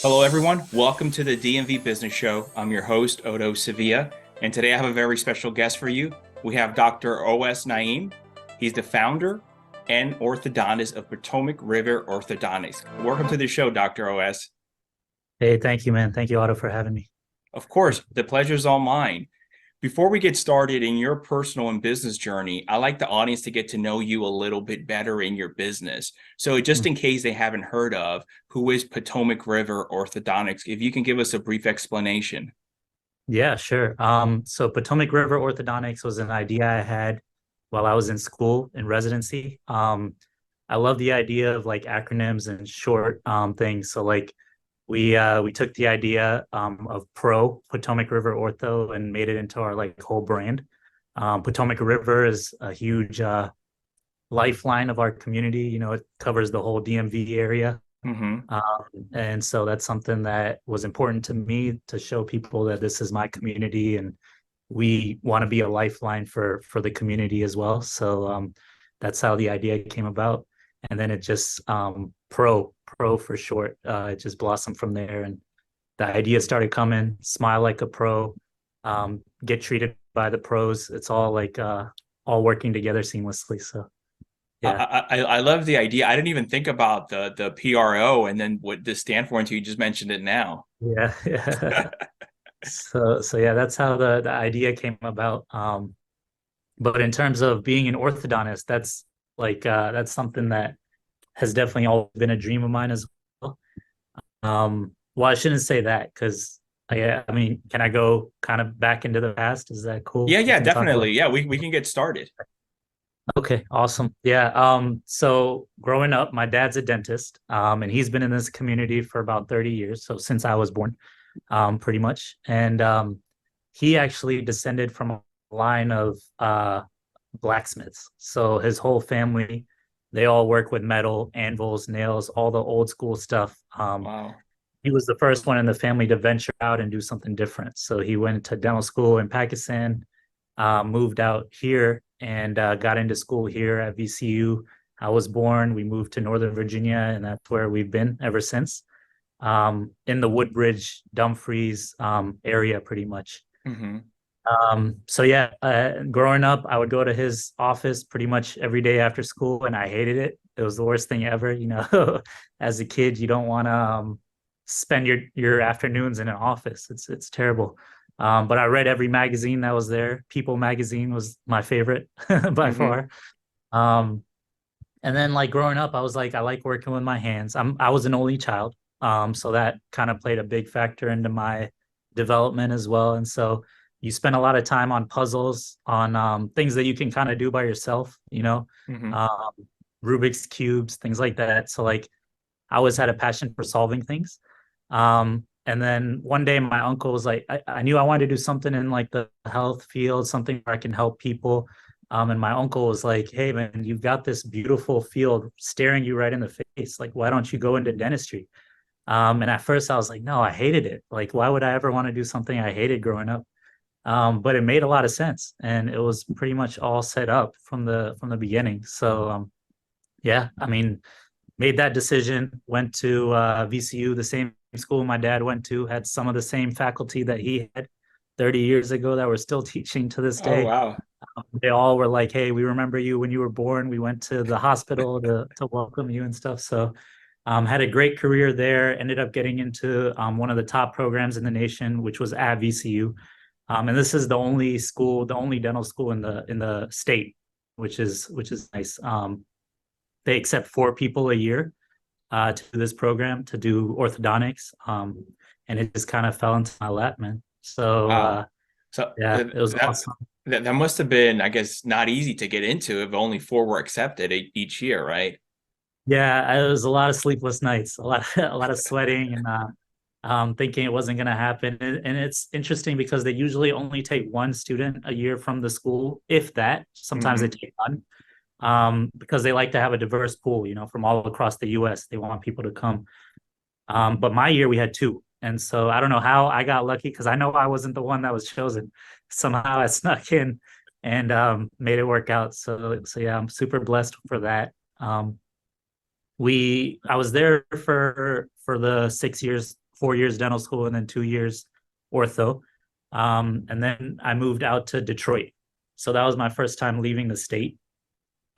Hello, everyone. Welcome to the DMV Business Show. I'm your host, Otto Sevilla, and today I have a very special guest for you. We have Dr. Owais Naeem. He's the founder and orthodontist of Potomac River Orthodontics. Welcome to the show, Dr. Owais. Hey, thank you, man. Thank you, Otto, for having me. Of course, the pleasure is all mine. Before we get started in your personal and business journey, I like the audience to get to know you a little bit better in your business. So, just Mm. in case they haven't heard of, who is Potomac River Orthodontics? If you can give us a brief explanation. Yeah, sure. So Potomac River Orthodontics was an idea I had while I was in school in residency. I love the idea of like acronyms and short things. So like we took the idea of Potomac River Ortho and made it into our like whole brand. Potomac River is a huge lifeline of our community. You know, it covers the whole DMV area. Mm-hmm. And so that's something that was important to me to show people that this is my community and we want to be a lifeline for the community as well. So that's how the idea came about. And then it just pro for short. It just blossomed from there, and the idea started coming. Smile like a pro, get treated by the pros. It's all like all working together seamlessly. So yeah. I love the idea. I didn't even think about the PRO and then what this stand for until you just mentioned it now. Yeah. Yeah. So yeah, that's how the idea came about. But in terms of being an orthodontist, that's something that has definitely always been a dream of mine as well. Well, I shouldn't say that because I mean, can I go kind of back into the past? Is that cool? We Yeah, can talk about. definitely. Yeah, we can get started. Okay, awesome. Yeah. So growing up, my dad's a dentist, and he's been in this community for about 30 years. So since I was born, pretty much. And he actually descended from a line of blacksmiths. So his whole family, they all work with metal, anvils, nails, all the old school stuff. Wow. He was the first one in the family to venture out and do something different. So he went to dental school in Pakistan, moved out here, and got into school here at VCU. I was born. We moved to Northern Virginia, and that's where we've been ever since, in the Woodbridge, Dumfries area, pretty much. Mm-hmm. So yeah, growing up, I would go to his office pretty much every day after school, and I hated it. It was the worst thing ever. You know, as a kid, you don't want to spend your afternoons in an office. It's terrible. But I read every magazine that was there. People magazine was my favorite by Mm-hmm. far. Um, and then like growing up, I was like, I like working with my hands. I was an only child. So that kind of played a big factor into my development as well. And so you spend a lot of time on puzzles, on things that you can kind of do by yourself, you know, Mm-hmm. um, Rubik's cubes, things like that. So like I always had a passion for solving things. And then one day my uncle was like, I knew I wanted to do something in like the health field, something where I can help people. And my uncle was like, hey, man, you've got this beautiful field staring you right in the face. Like, why don't you go into dentistry? And at first I was like, no, I hated it. Like, why would I ever want to do something I hated growing up? But it made a lot of sense, and it was pretty much all set up from the beginning. So yeah, I mean, made that decision, went to VCU, the same school my dad went to, had some of the same faculty that he had 30 years ago that were still teaching to this Oh, day. wow. They all were like, hey, we remember you when you were born. We went to the hospital to welcome you and stuff. So had a great career there, ended up getting into one of the top programs in the nation, which was at VCU. And this is the only school, the only dental school in the state, which is nice. They accept 4 people a year to this program to do orthodontics. And it just kind of fell into my lap, man. So Wow. So yeah, it was that, awesome. that must have been, I guess, not easy to get into if only four were accepted each year, right? Yeah, it was a lot of sleepless nights, a lot a lot of sweating and thinking it wasn't going to happen. And it's interesting because they usually only take one student a year from the school, if that. Sometimes they Mm-hmm. take none, because they like to have a diverse pool, you know, from all across the U.S. They want people to come. But my year we had two. And so I don't know how I got lucky because I know I wasn't the one that was chosen. Somehow I snuck in and made it work out. So yeah, I'm super blessed for that. I was there for the 6 years 4 years dental school and then 2 years ortho. And then I moved out to Detroit. So that was my first time leaving the state.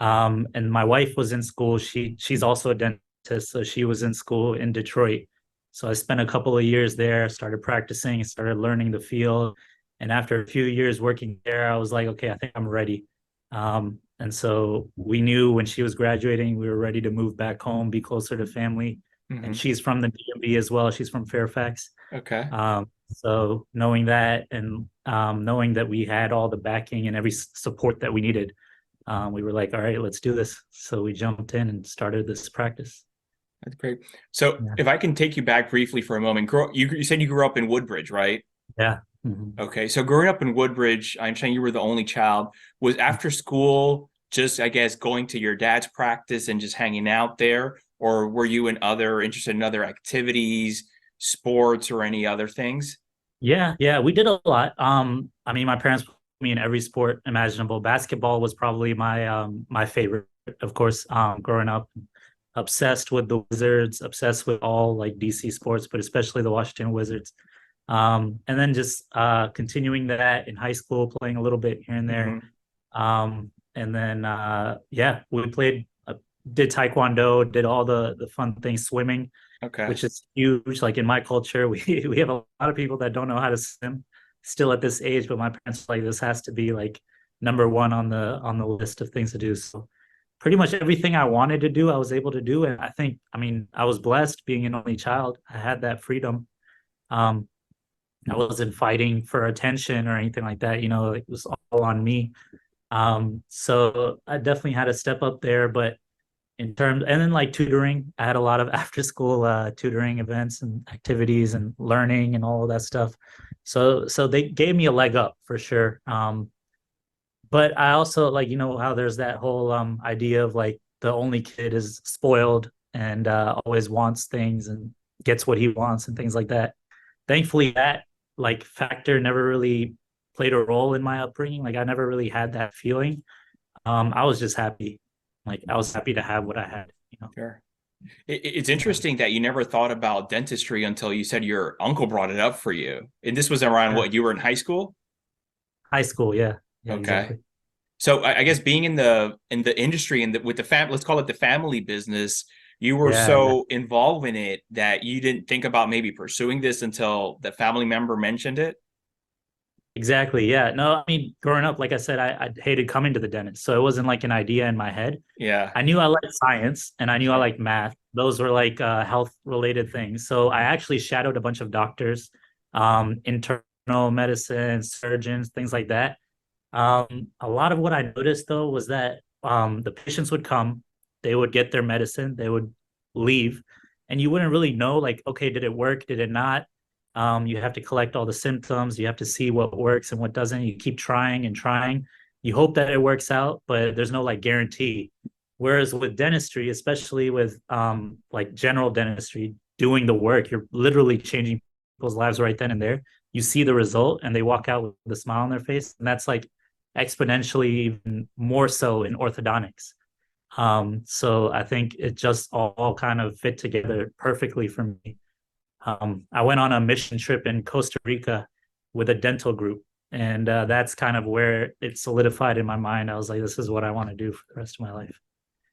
And my wife was in school. She's also a dentist, so she was in school in Detroit. So I spent a couple of years there, started practicing, started learning the field. And after a few years working there, I was like, okay, I think I'm ready. And so we knew when she was graduating, we were ready to move back home, be closer to family. And she's from the DMV as well. She's from Fairfax. Okay. So knowing that and knowing that we had all the backing and every support that we needed, we were like, all right, let's do this. So we jumped in and started this practice. That's great. So if I can take you back briefly for a moment, you said you grew up in Woodbridge, right? Yeah. Okay. So growing up in Woodbridge, I'm saying you were the only child. Was after school just, I guess, going to your dad's practice and just hanging out there? Or were you interested in other activities, sports, or any other things? Yeah, we did a lot. I mean, my parents put me in every sport imaginable. Basketball was probably my favorite, of course, growing up. Obsessed with the Wizards, obsessed with all like DC sports, but especially the Washington Wizards. And then just continuing that in high school, playing a little bit here and there. And then we played, did taekwondo, did all the fun things, swimming, which is huge. Like in my culture, we have a lot of people that don't know how to swim still at this age, but my parents were like, this has to be like number one on the list of things to do. So pretty much everything I wanted to do, I was able to do. And I mean, I was blessed being an only child. I had that freedom. I wasn't fighting for attention or anything like that. It was all on me. So I definitely had to step up there, but and then like tutoring, I had a lot of after school tutoring events and activities and learning and all of that stuff. So they gave me a leg up for sure. But I also like, how there's that whole idea of like the only kid is spoiled and always wants things and gets what he wants and things like that. Thankfully, that like factor never really played a role in my upbringing. Like I never really had that feeling. I was just happy. Like I was happy to have what I had. Sure. It's interesting that you never thought about dentistry until you said your uncle brought it up for you. And this was around what, you were in high school? High school, yeah. Yeah, Okay. exactly. So I guess being in the industry and with the let's call it the family business, you were so involved in it that you didn't think about maybe pursuing this until the family member mentioned it. Exactly. Yeah. No, I mean, growing up, like I said, I hated coming to the dentist. So it wasn't like an idea in my head. Yeah. I knew I liked science and I knew I liked math. Those were like health related things. So I actually shadowed a bunch of doctors, internal medicine, surgeons, things like that. A lot of what I noticed though was that the patients would come, they would get their medicine, they would leave, and you wouldn't really know like, okay, did it work? Did it not? You have to collect all the symptoms, you have to see what works and what doesn't. You keep trying and trying. You hope that it works out, but there's no like guarantee. Whereas with dentistry, especially with like general dentistry, doing the work, you're literally changing people's lives right then and there. You see the result and they walk out with a smile on their face. And that's like exponentially even more so in orthodontics. So I think it just all kind of fit together perfectly for me. I went on a mission trip in Costa Rica with a dental group, and that's kind of where it solidified in my mind. I was like, this is what I want to do for the rest of my life.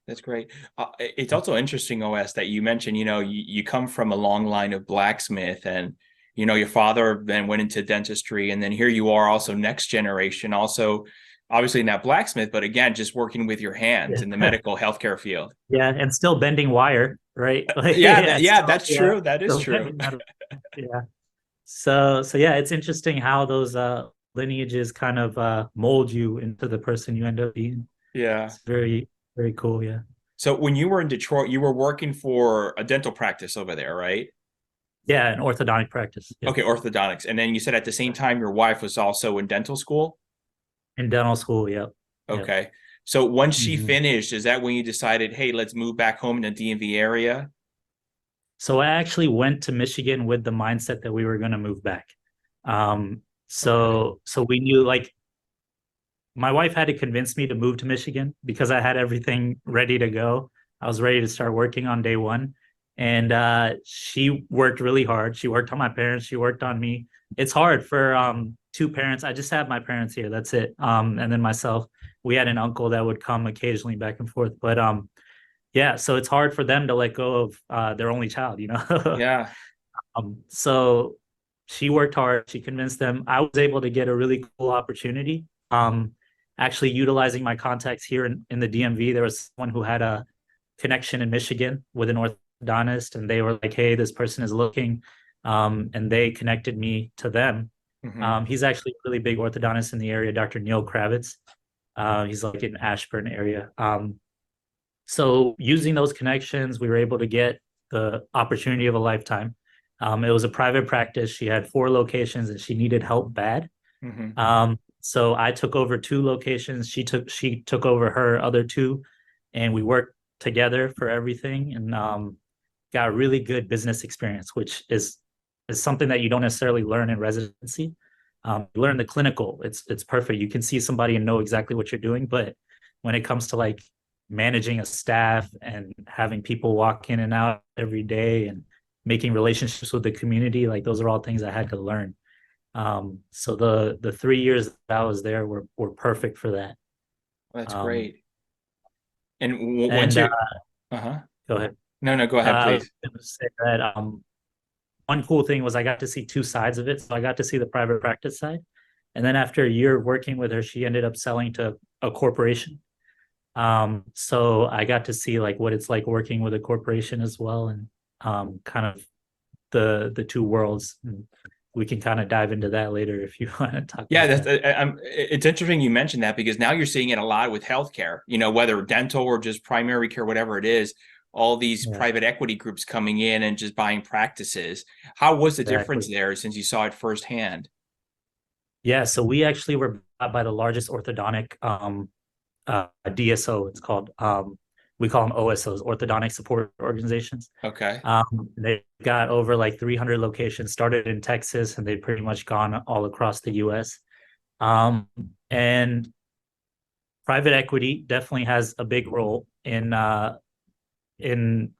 That's great. It's also interesting, OS, that you mentioned, you come from a long line of blacksmith and, your father then went into dentistry. And then here you are also next generation, also obviously not blacksmith, but again, just working with your hands in the medical healthcare field. Yeah. And still bending wire, right? That's true. That is true. Yeah. So yeah, it's interesting how those lineages kind of mold you into the person you end up being. Yeah. It's very, very cool. Yeah. So when you were in Detroit, you were working for a dental practice over there, right? Yeah, an orthodontic practice. Yeah. Okay, orthodontics. And then you said at the same time your wife was also in dental school? In dental school, yeah. Okay. Yep. So once she finished, is that when you decided, hey, let's move back home in the DMV area? So I actually went to Michigan with the mindset that we were going to move back. So we knew like my wife had to convince me to move to Michigan because I had everything ready to go. I was ready to start working on day one. And she worked really hard. She worked on my parents. She worked on me. It's hard for two parents. I just have my parents here. That's it. And then myself. We had an uncle that would come occasionally back and forth. But yeah, so it's hard for them to let go of their only child, you know? Yeah. So she worked hard. She convinced them. I was able to get a really cool opportunity. Actually utilizing my contacts here in the DMV. There was someone who had a connection in Michigan with an orthodontist, and they were like, "Hey, this person is looking," and they connected me to them. Hmm. He's actually a really big orthodontist in the area, Dr. Neil Kravitz. He's like in Ashburn area. So using those connections, we were able to get the opportunity of a lifetime. It was a private practice. She had 4 locations and she needed help bad. Hmm. So I took over 2 locations. She took over her other 2, and we worked together for everything, and got a really good business experience, which is something that you don't necessarily learn in residency. You learn the clinical. It's perfect. You can see somebody and know exactly what you're doing, but when it comes to like managing a staff and having people walk in and out every day and making relationships with the community, like those are all things I had to learn. So the 3 years that I was there were perfect for that. That's Um, great. And once and you, uh-huh. Go ahead. No, no, go ahead, I was please. going to say that one cool thing was I got to see 2 sides of it. So I got to see the private practice side, and then after a year working with her, she ended up selling to a corporation. So I got to see like what it's like working with a corporation as well, and kind of the 2 worlds. And we can kind of dive into that later if you want to talk Yeah, about that's that. it's interesting you mentioned that because now you're seeing it a lot with healthcare, whether dental or just primary care, whatever it is, all these Yeah, private equity groups coming in and just buying practices. How was the difference exactly. there since you saw it firsthand? Yeah, so we actually were bought by the largest orthodontic DSO. It's called. We call them OSOs, orthodontic support organizations. Okay. They've got over like 300 locations. Started in Texas, and they've pretty much gone all across the U.S. Um, and private equity definitely has a big role in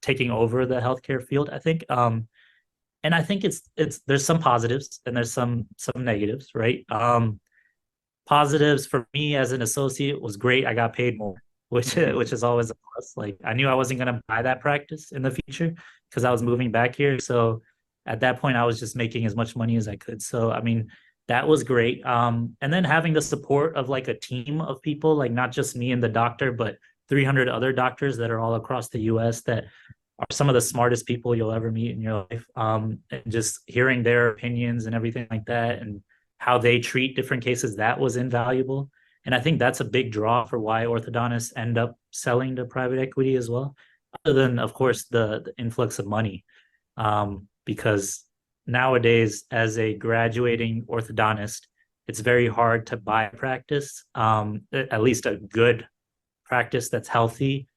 taking over the healthcare field, I think. And I think it's there's some positives and there's some negatives, right? Positives for me as an associate was great. I got paid more, which Hmm. which is always a plus. Like I knew I wasn't gonna buy that practice in the future because I was moving back here. So at that point, I was just making as much money as I could. So I mean, that was great. And then having the support of like a team of people, like not just me and the doctor, but 300 other doctors that are all across the U.S. that are some of the smartest people you'll ever meet in your life. And just hearing their opinions and everything like that, and how they treat different cases, that was invaluable. And I think that's a big draw for why orthodontists end up selling to private equity as well, other than, of course, the influx of money. Because nowadays, as a graduating orthodontist, it's very hard to buy a practice, at least a good practice that's healthy,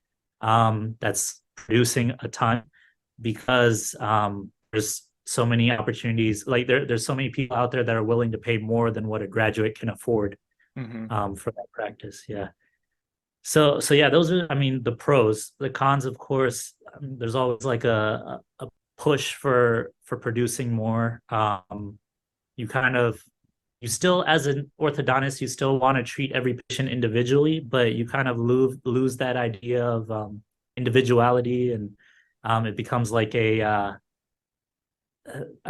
that's producing a ton, because there's so many opportunities. Like there's so many people out there that are willing to pay more than what a graduate can afford Hmm. for that practice. Yeah. So yeah, those are, I mean, the pros. The cons, of course, there's always like a push for producing more. You kind of you still, as an orthodontist, you still want to treat every patient individually, but you kind of lose that idea of individuality, and it becomes like I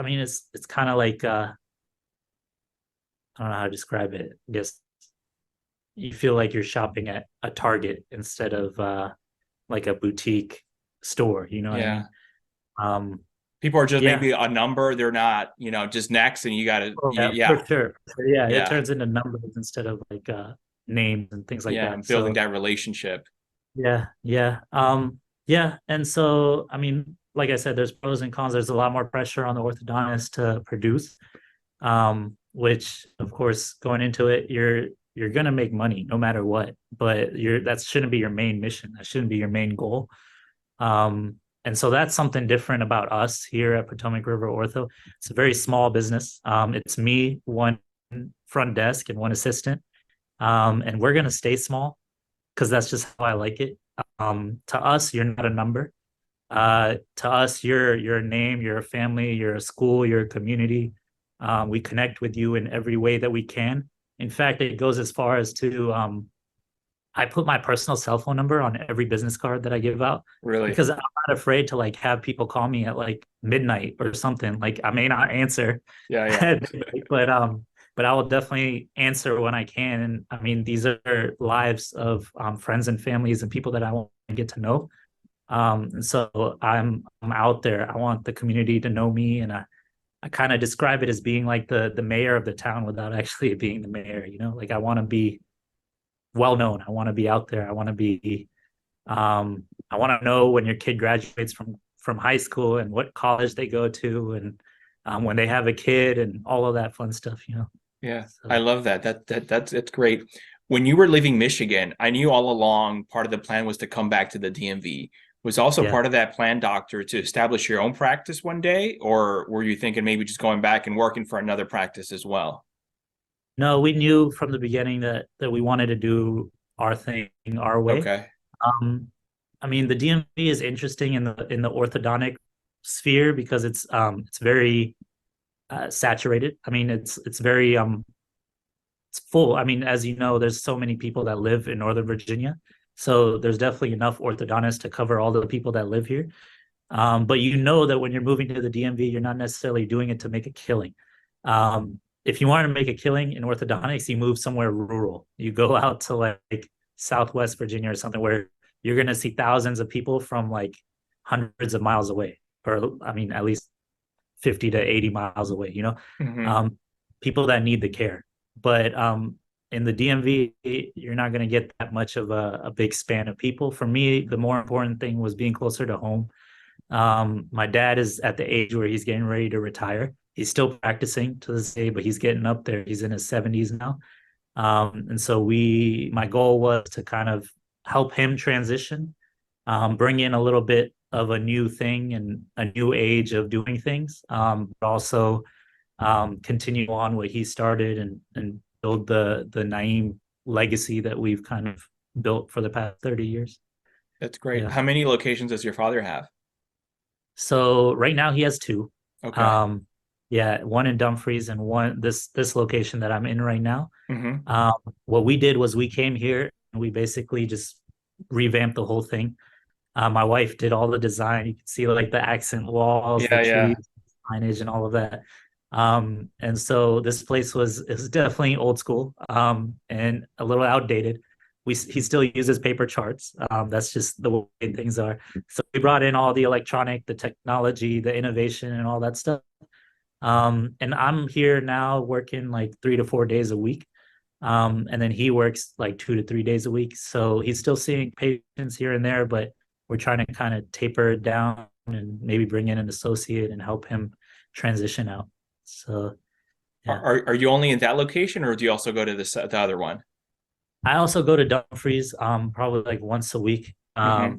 mean, it's kind of like I don't know how to describe it. I guess you feel like you're shopping at a Target instead of like a boutique store. You know what I Yeah. mean? Um, People are just yeah. maybe a number. They're not, just next and you got to, Oh, yeah, yeah, for sure. Yeah, it yeah, turns into numbers instead of like names and things like yeah. that. Building So that relationship. yeah, yeah. Yeah. And so, I mean, like I said, there's pros and cons. There's a lot more pressure on the orthodontist to produce, which of course, going into it, you're gonna make money no matter what, but that shouldn't be your main mission. That shouldn't be your main goal. And so that's something different about us here at Potomac River Ortho. It's a very small business. It's me, one front desk, and one assistant. And we're gonna stay small because that's just how I like it. To us, you're not a number. To us, you're a name, you're a family, you're a school, you're a community. We connect with you in every way that we can. In fact, it goes as far as to I put my personal cell phone number on every business card that I give out Really? because I'm not afraid to like have people call me at like midnight or something. Like I may not answer, Yeah, yeah. at midnight, but I will definitely answer when I can. And I mean, these are lives of friends and families and people that I want to get to know. And so I'm out there. I want the community to know me, and I kind of describe it as being like the mayor of the town without actually being the mayor. You know, like I want to be well known. I want to be out there. I want to know when your kid graduates from high school and what college they go to, and when they have a kid and all of that fun stuff. You know. Yeah, I So love that. That's great. When you were leaving Michigan, I knew all along part of the plan was to come back to the DMV. Was also yeah. part of that plan, doctor, to establish your own practice one day, or were you thinking maybe just going back and working for another practice as well? No, we knew from the beginning that we wanted to do our thing our way. Okay. Um, I mean, the DMV is interesting in the orthodontic sphere because it's very saturated. I mean, it's very it's full. I mean, as you know, there's so many people that live in Northern Virginia, so there's definitely enough orthodontists to cover all the people that live here. But you know that when you're moving to the DMV, you're not necessarily doing it to make a killing. If you want to make a killing in orthodontics, you move somewhere rural. You go out to like Southwest Virginia or something where you're going to see thousands of people from like hundreds of miles away, or I mean, at least 50 to 80 miles away, you know, Hmm. um, people that need the care. But in the DMV, you're not going to get that much of a big span of people. For me, the more important thing was being closer to home. My dad is at the age where he's getting ready to retire. He's still practicing to this day, but he's getting up there. He's in his 70s now. And so my goal was to kind of help him transition, bring in a little bit of a new thing and a new age of doing things, but also continue on what he started and build the Naeem legacy that we've kind of built for the past 30 years. That's great. Yeah. How many locations does your father have? So right now he has two. Okay. Um, yeah, one in Dumfries and one this location that I'm in right now. Hmm. Um, what we did was we came here and we basically just revamped the whole thing. My wife did all the design. You can see like the accent walls, the Yeah, yeah. trees, signage, and all of that. And so this place was definitely old school and a little outdated. He still uses paper charts. That's just the way things are. So we brought in all the electronic, the technology, the innovation, and all that stuff. And I'm here now working like 3 to 4 days a week. And then he works like 2 to 3 days a week. So he's still seeing patients here and there, but we're trying to kind of taper it down and maybe bring in an associate and help him transition out. So Are, yeah. are you only in that location, or do you also go to the other one? I also go to Dumfries probably like once a week. Hmm.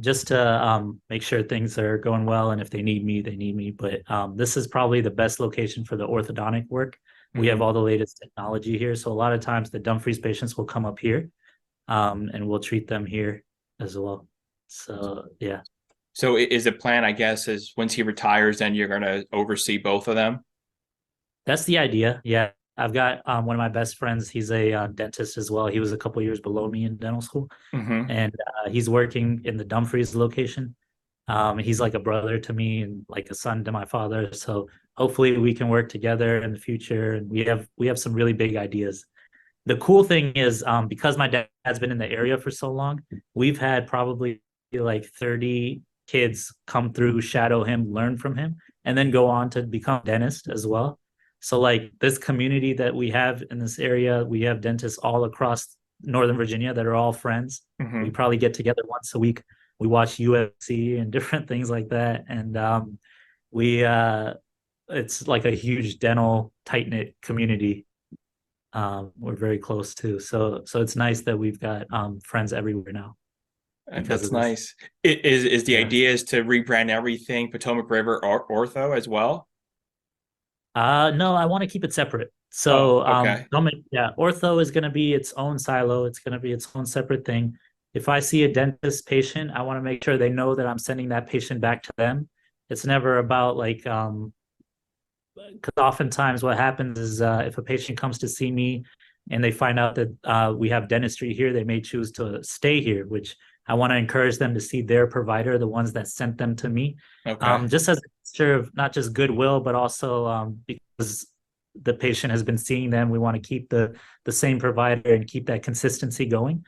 Just to make sure things are going well, and if they need me, they need me. But this is probably the best location for the orthodontic work. We have Hmm. all the latest technology here, so a lot of times the Dumfries patients will come up here, and we'll treat them here as well. So yeah, So is the plan, I guess, is once he retires, then you're going to oversee both of them? that's the idea. Yeah, I've got one of my best friends. He's a dentist as well. He was a couple years below me in dental school, Hmm. and he's working in the Dumfries location. He's like a brother to me and like a son to my father. So hopefully we can work together in the future. And we have some really big ideas. The cool thing is because my dad's been in the area for so long, we've had probably like 30 kids come through, shadow him, learn from him, and then go on to become dentists as well. So like this community that we have in this area, we have dentists all across Northern Virginia that are all friends. We Hmm. probably get together once a week. We watch UFC and different things like that. And we it's like a huge dental tight knit community. We're very close too. So it's nice that we've got friends everywhere now because That's of this. nice. Is the Yeah. idea is to rebrand everything Potomac River Ortho as well? No, I want to keep it separate. Oh, So okay. yeah, ortho is going to be its own silo. It's going to be its own separate thing. if I see a dentist patient, I want to make sure they know that I'm sending that patient back to them. It's never about like because oftentimes what happens is if a patient comes to see me and they find out that we have dentistry here, they may choose to stay here, which I want to encourage them to see their provider, the ones that sent them to me, Okay. just as a gesture of not just goodwill, but also because the patient has been seeing them, we want to keep the same provider and keep that consistency going,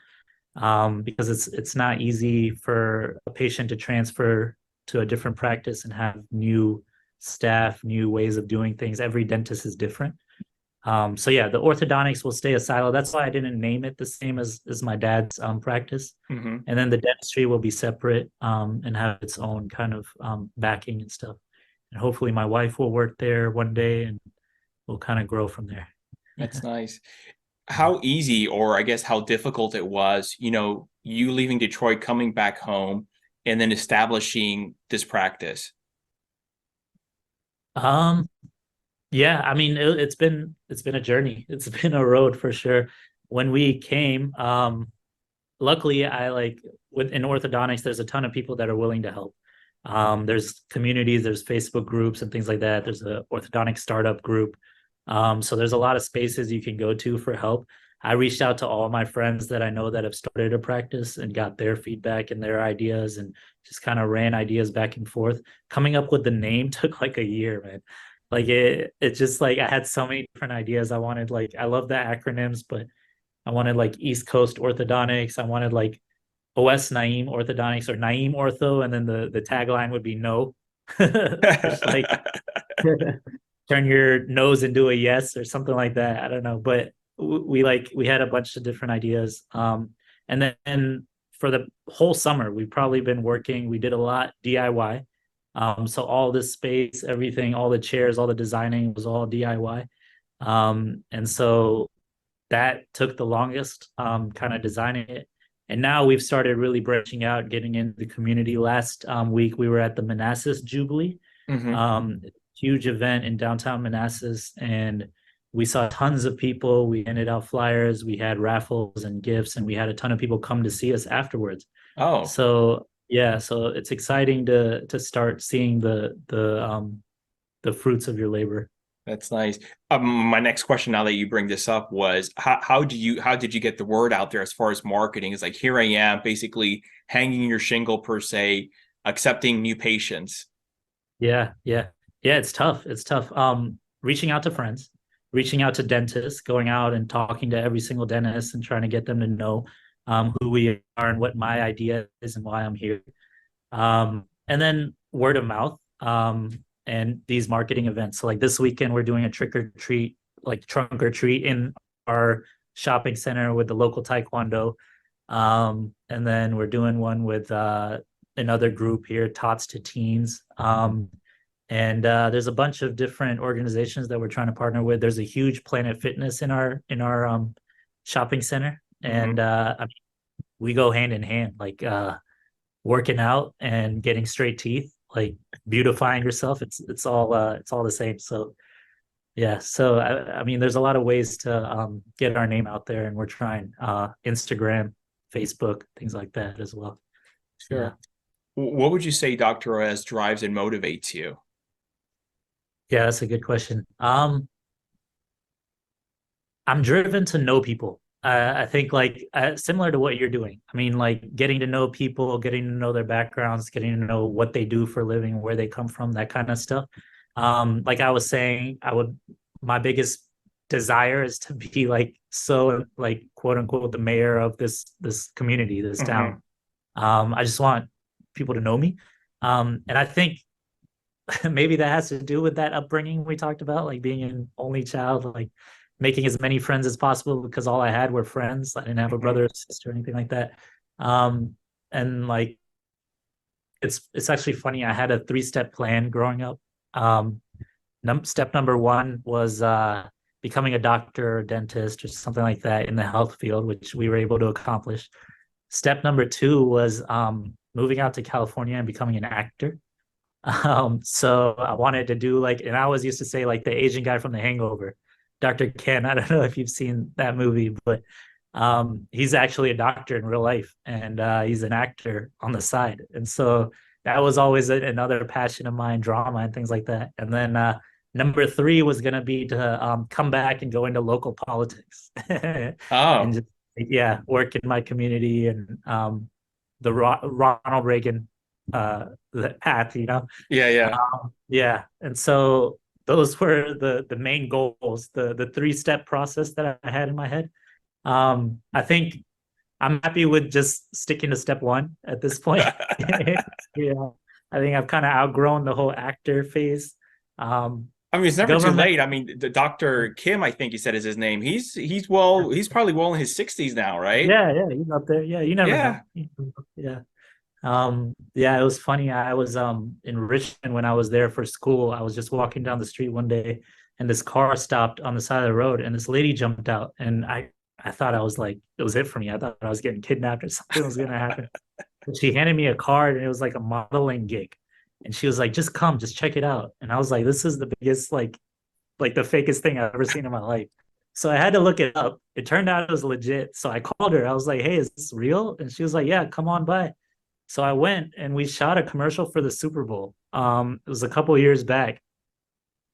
because it's not easy for a patient to transfer to a different practice and have new staff, new ways of doing things. Every dentist is different. So yeah, the orthodontics will stay a silo. That's why I didn't name it the same as my dad's practice. Hmm. And then the dentistry will be separate and have its own kind of backing and stuff. And hopefully my wife will work there one day and we'll kind of grow from there. That's nice. How easy, or I guess how difficult it was, you leaving Detroit, coming back home, and then establishing this practice. Um, yeah, I mean it's been a journey. It's been a road for sure. When we came, luckily I like in orthodontics, there's a ton of people that are willing to help. There's communities, there's Facebook groups and things like that. There's a orthodontic startup group. So there's a lot of spaces you can go to for help. I reached out to all my friends that I know that have started a practice and got their feedback and their ideas and just kind of ran ideas back and forth. Coming up with the name took like a year, man. Like it just like I had so many different ideas. I wanted like I love the acronyms, but I wanted like East Coast Orthodontics. I wanted like Owais Naeem Orthodontics or Naeem Ortho, and then the tagline would be no, which like turn your nose into a yes or something like that. I don't know, but we had a bunch of different ideas. And then for the whole summer, we've probably been working. We did a lot DIY. So all this space, everything, all the chairs, all the designing was all DIY. And so that took the longest, kind of designing it. And now we've started really branching out, getting into the community. Last week, we were at the Manassas Jubilee, Hmm. um, huge event in downtown Manassas, and we saw tons of people. We handed out flyers, we had raffles and gifts, and we had a ton of people come to see us afterwards. Oh, So yeah, so it's exciting to start seeing the fruits of your labor. that's nice. My next question, now that you bring this up, was how did you get the word out there as far as marketing? It's like, here I am, basically hanging your shingle per se, accepting new patients. Yeah, yeah. Yeah, it's tough. It's tough. Reaching out to friends, reaching out to dentists, going out and talking to every single dentist and trying to get them to know who we are and what my idea is and why I'm here. And then word of mouth, and these marketing events. So like this weekend, we're doing a trick or treat, like trunk or treat in our shopping center with the local taekwondo. And then we're doing one with another group here, Tots to Teens. And there's a bunch of different organizations that we're trying to partner with. There's a huge Planet Fitness in our shopping center, and Hmm. I mean, we go hand in hand, like working out and getting straight teeth, like beautifying yourself. It's all the same. So yeah, so I mean, there's a lot of ways to get our name out there, and we're trying Instagram, Facebook, things like that as well. Yeah. Sure. What would you say, Dr. Oz, drives and motivates you? Yeah, that's a good question. I'm driven to know people. I think like similar to what you're doing. I mean, like getting to know people, getting to know their backgrounds, getting to know what they do for a living, where they come from, that kind of stuff. Like I was saying, my biggest desire is to be like so like quote unquote the mayor of this community, this town. Hmm. I just want people to know me. And I think maybe that has to do with that upbringing we talked about, like being an only child, like making as many friends as possible because all I had were friends. I didn't have a Hmm. brother or sister or anything like that. Um, and like it's actually funny. I had a 3-step plan growing up. Um, Step number one was becoming a doctor or dentist or something like that in the health field, which we were able to accomplish. Step number two was moving out to California and becoming an actor. So I wanted to do like, and I always used to say like the Asian guy from The Hangover, Dr. Ken. I don't know if you've seen that movie, but He's actually a doctor in real life, and he's an actor on the side. And so that was always another passion of mine, drama and things like that. And then number three was going to be to come back and go into local politics and Oh, just, yeah, work in my community and the Ronald Reagan the path, yeah, yeah. yeah. And so those were the main goals, the three-step process that I had in my head. I think I'm happy with just sticking to step one at this point. Yeah, I think I've kind of outgrown the whole actor phase. Um, I mean, it's never too government, late. I mean, the Dr. Kim, I think you said is his name. He's probably well in his 60s now, right? yeah, yeah, he's up there. Yeah, you never Yeah. know. Yeah. Yeah, it was funny. I was in Richmond when I was there for school. I was just walking down the street one day and this car stopped on the side of the road and this lady jumped out and I thought I was like it was it for me. I thought I was getting kidnapped or something was gonna happen. But she handed me a card and it was like a modeling gig. And she was like, just come, just check it out. And I was like, this is the biggest, like the fakest thing I've ever seen in my life. So I had to look it up. It turned out it was legit. So I called her. I was like, hey, is this real? And she was like, yeah, come on by. So I went and we shot a commercial for the Super Bowl. It was a couple of years back.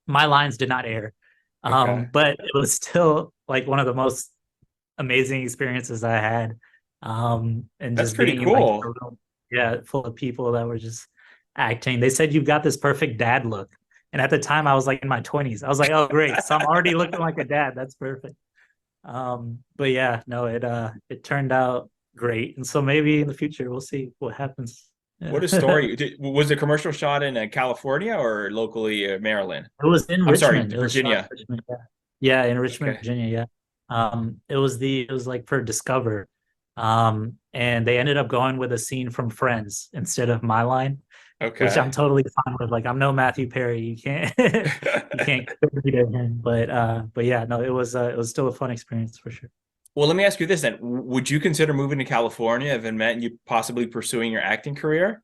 My lines did not air. Okay. But it was still like one of the most amazing experiences I had. And That's just pretty being in like a cool. room, yeah, full of people that were just acting. They said you've got this perfect dad look. And at the time I was like in my 20s. I was like, oh great. So I'm already looking like a dad. That's perfect. But yeah, no, it turned out great. And so maybe in the future we'll see what happens. What Yeah. a story. Was the commercial shot in California or locally Maryland? It was in I'm sorry, Richmond. It was shot Virginia. in Richmond. Yeah, yeah, in Richmond, Okay. Virginia. Yeah. It was like for Discover. And they ended up going with a scene from Friends instead of my line, which I'm Okay. totally fine with. Like I'm no Matthew Perry. You can't you can't compare me to him. But yeah, no, it was still a fun experience for sure. Well, let me ask you this then. Would you consider moving to California if it meant you possibly pursuing your acting career?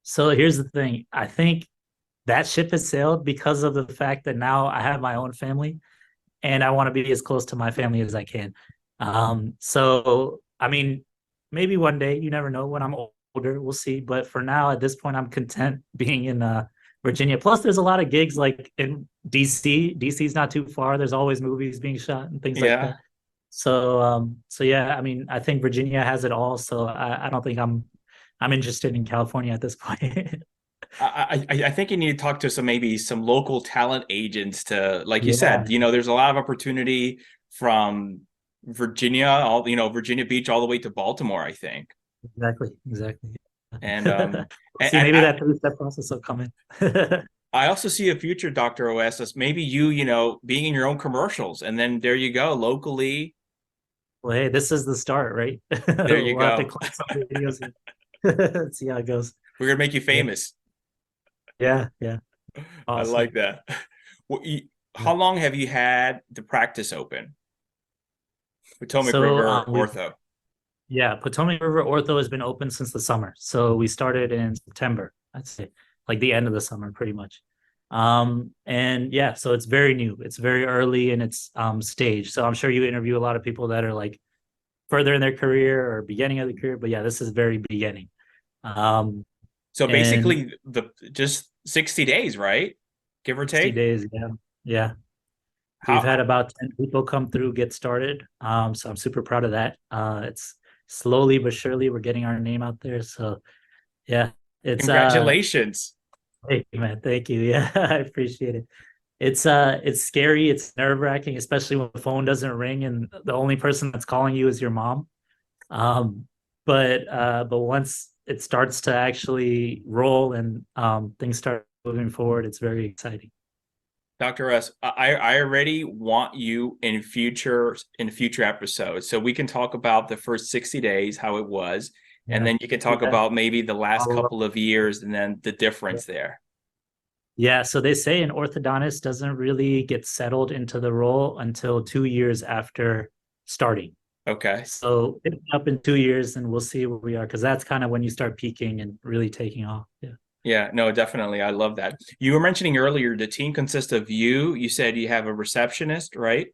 So here's the thing. I think that ship has sailed because of the fact that now I have my own family and I want to be as close to my family as I can. So I mean, maybe one day, you never know when I'm older, we'll see. But for now, at this point, I'm content being in Virginia. Plus, there's a lot of gigs like in DC. DC's not too far. There's always movies being shot and things like that. Yeah. So yeah, I mean, I think Virginia has it all. So I don't think I'm interested in California at this point. I think you need to talk to maybe some local talent agents to, like you Yeah, said, there's a lot of opportunity from Virginia, Virginia Beach all the way to Baltimore, I think. exactly, exactly. And See, and maybe that three-step process will come in. I also see a future, Dr. OS, as maybe being in your own commercials, and then there you go, locally, Well, hey, this is the start, right? there you We'll have to go. clip some videos and see how it goes. We're gonna make you Yeah, famous. yeah, yeah. I like Awesome. that. Well, how long have you had the practice open? Potomac So River we Ortho. yeah, Potomac River Ortho has been open since the summer. So we started in September, I'd say, like the end of the summer, pretty much. And yeah, so it's very new. It's very early in its stage. So I'm sure you interview a lot of people that are like further in their career or beginning of the career, but yeah, this is very beginning. Um, So and basically, the just 60 days, right? Give or 60 take. days, yeah, yeah. We've had How about 10 people come through, get started. So I'm super proud of that. It's slowly but surely we're getting our name out there. So yeah, it's Congratulations. hey man, thank you. Yeah, I appreciate it. It's scary, it's nerve-wracking, especially when the phone doesn't ring and the only person that's calling you is your mom. Um, but once it starts to actually roll and things start moving forward, it's very exciting. Dr. S, I already want you in future episodes. So we can talk about the first 60 days, how it was, and Yeah. then you can talk Yeah. about maybe the last Follow up. couple of years and then the Yeah. difference there. Yeah, so they say an orthodontist doesn't really get settled into the role until 2 years after starting. Okay. So up in 2 years, and we'll see where we are because that's kind of when you start peaking and really taking off. Yeah. Yeah, no, definitely. I love that. You were mentioning earlier the team consists of you. You said you have a receptionist, right?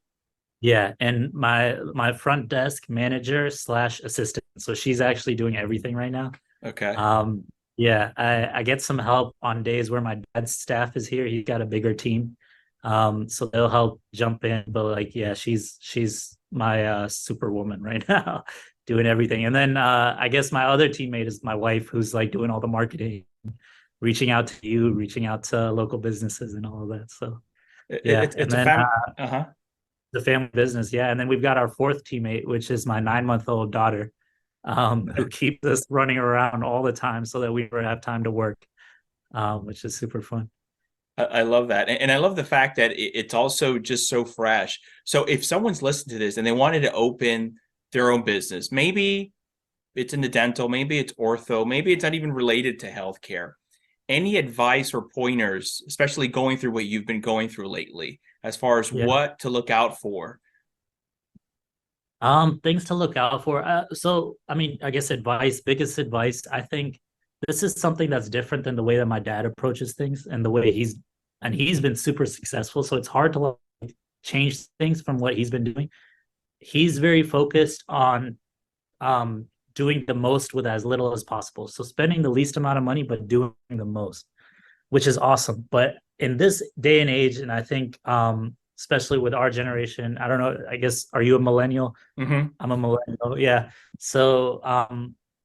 Yeah, and my front desk manager slash assistant. So she's actually doing everything right now. Okay. Um, yeah, I get some help on days where my dad's staff is here. He's got a bigger team. So they'll help jump in. But like, yeah, she's my superwoman right now, doing everything. And then I guess my other teammate is my wife, who's like doing all the marketing, reaching out to you, reaching out to local businesses and all of that. So yeah, It's and a then uh-huh. the family business, yeah. And then we've got our fourth teammate, which is my 9 month old daughter, who keeps us running around all the time so that we never have time to work, which is super fun. I love that. And I love the fact that it's also just so fresh. So if someone's listening to this and they wanted to open their own business, maybe it's in the dental, maybe it's ortho, maybe it's not even related to healthcare. Any advice or pointers, especially going through what you've been going through lately, as far as Yeah. what to look out for? Things to look out for. So I mean, I guess biggest advice, I think this is something that's different than the way that my dad approaches things and the way he's been super successful. So it's hard to like change things from what he's been doing. He's very focused on um doing the most with as little as possible. So spending the least amount of money, but doing the most, which is awesome. But in this day and age, and I think especially with our generation, I don't know, I guess, are you a millennial? Mm-hmm. I'm a millennial. Yeah. So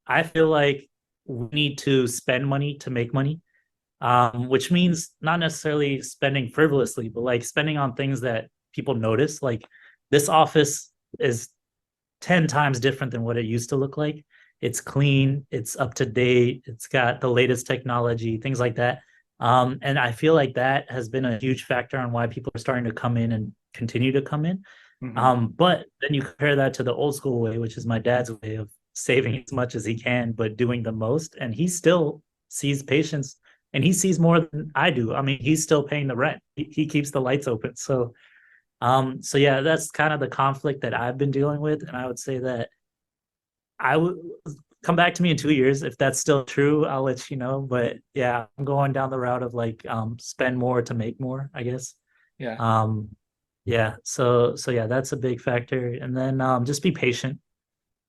I feel like we need to spend money to make money, which means not necessarily spending frivolously, but like spending on things that people notice. Like this office is 10 times different than what it used to look like. It's clean, it's up to date, it's got the latest technology, things like that. And I feel like that has been a huge factor on why people are starting to come in and continue to come in. Mm-hmm. But then you compare that to the old school way, which is my dad's way of saving as much as he can, but doing the most. And he still sees patients and he sees more than I do. I mean, he's still paying the rent. He keeps the lights open. So yeah, that's kind of the conflict that I've been dealing with. And I would say that I would come back to me in 2 years. If that's still true, I'll let you know. But yeah, I'm going down the route of like spend more to make more, I guess. Yeah. Um yeah, so yeah, that's a big factor. And then just be patient.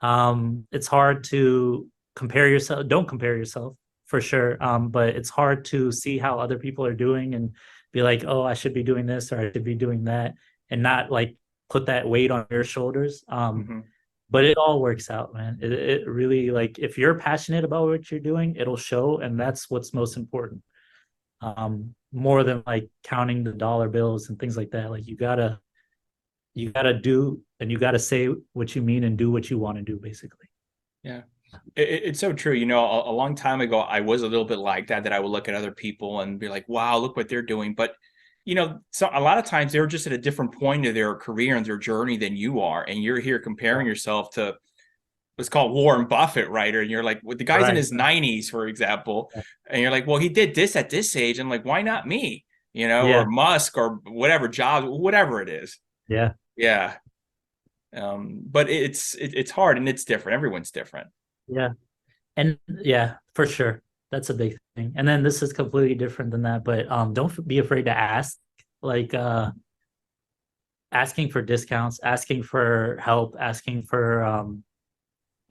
It's hard to compare yourself, don't compare yourself for sure. But it's hard to see how other people are doing and be like, oh, I should be doing this or I should be doing that, and not like put that weight on your shoulders. Mm-hmm. But it all works out, man. It really, like, if you're passionate about what you're doing, it'll show, and that's what's most important. More than like counting the dollar bills and things like that. Like you gotta do and you gotta say what you mean and do what you want to do, basically. Yeah. It's so true. You know, a long time ago, I was a little bit like that, that I would look at other people and be like, wow, look what they're doing. But, you know, so a lot of times they're just at a different point of their career and their journey than you are. And you're here comparing yourself to what's called Warren Buffett, right? And you're like, well, the guy's in Right. his 90s, for example. And you're like, well, he did this at this age. And like, why not me? You know, or Yeah. Musk or whatever, Jobs, whatever it is. Yeah. Yeah. But it's hard and it's different. Everyone's different. Yeah. And yeah, for sure. That's a big thing. And then this is completely different than that, but don't be afraid to ask. Like asking for discounts, asking for help, asking for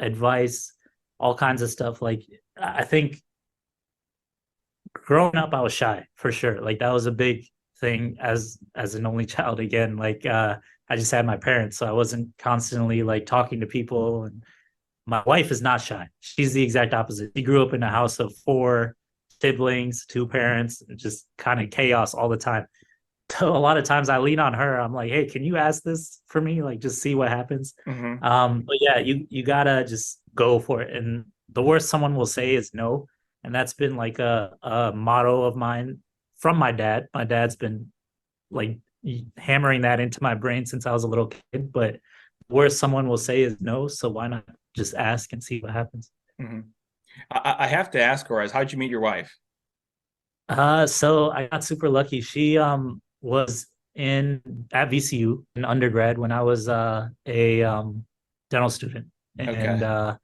advice, all kinds of stuff. Like I think growing up I was shy for sure. Like that was a big thing as an only child again. Like I just had my parents, so I wasn't constantly like talking to people. And my wife is not shy. She's the exact opposite. She grew up in a house of four siblings, two parents, just kind of chaos all the time. So a lot of times I lean on her. I'm like, hey, can you ask this for me? Like, just see what happens. Mm-hmm. But yeah, you gotta just go for it. And the worst someone will say is no. And that's been like a motto of mine from my dad. My dad's been like hammering that into my brain since I was a little kid. But the worst someone will say is no. So why not just ask and see what happens? Mm-hmm. I have to ask, Horace, how'd you meet your wife? So I got super lucky. She was in at VCU in undergrad when I was a dental student, and Okay.